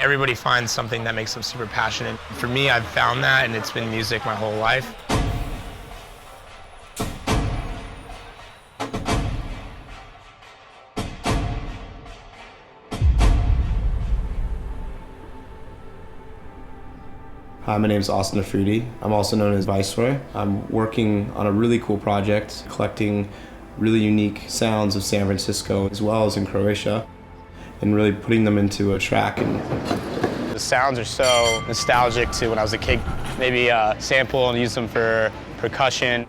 Everybody finds something that makes them super passionate. For me, I've found that, and it's been music my whole life. Hi, my name is Austin Afridi. I'm also known as Viceroy. I'm working on a really cool project, collecting really unique sounds of San Francisco as well as in Croatia, and really putting them into a track. And the sounds are so nostalgic to when I was a kid. Maybe sample and use them for percussion.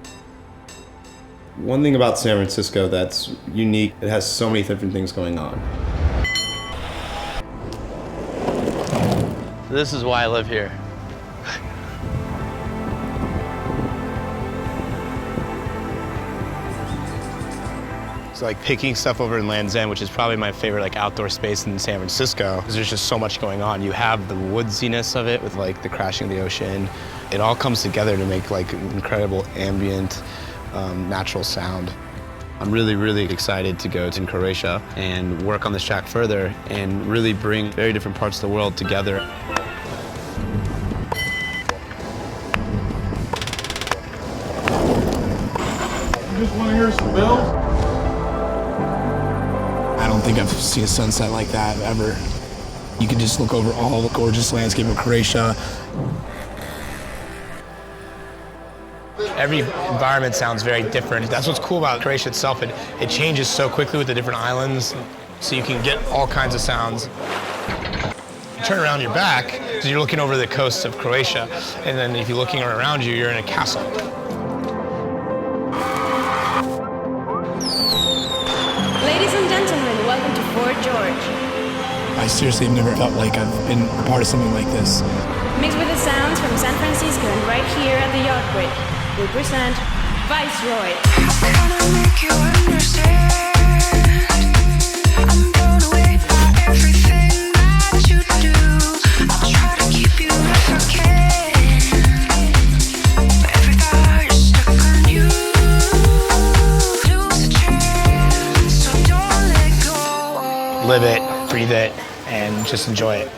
One thing about San Francisco that's unique, it has so many different things going on. This is why I live here. So like picking stuff over in Land's End, which is probably my favorite like outdoor space in San Francisco, because there's just so much going on. You have the woodsiness of it with like the crashing of the ocean. It all comes together to make like incredible ambient, natural sound. I'm really, really excited to go to Croatia and work on this track further and really bring very different parts of the world together. You just want to hear some bells? I don't think I've seen a sunset like that ever. You can just look over all the gorgeous landscape of Croatia. Every environment sounds very different. That's what's cool about Croatia itself. It changes so quickly with the different islands, so you can get all kinds of sounds. You turn around your back, so you're looking over the coast of Croatia, and then if you're looking around you, you're in a castle. Ladies and gentlemen, welcome to Fort George. I seriously have never felt like I've been a part of something like this. Mixed with the sounds from San Francisco and right here at the Yacht Break, we present Viceroy. How can I make you understand? I'm blown away by everything that you do. I'll try to keep you if I can. But every thought is stuck on you. Lose a chance, so don't let go. Live it, breathe it, and just enjoy it.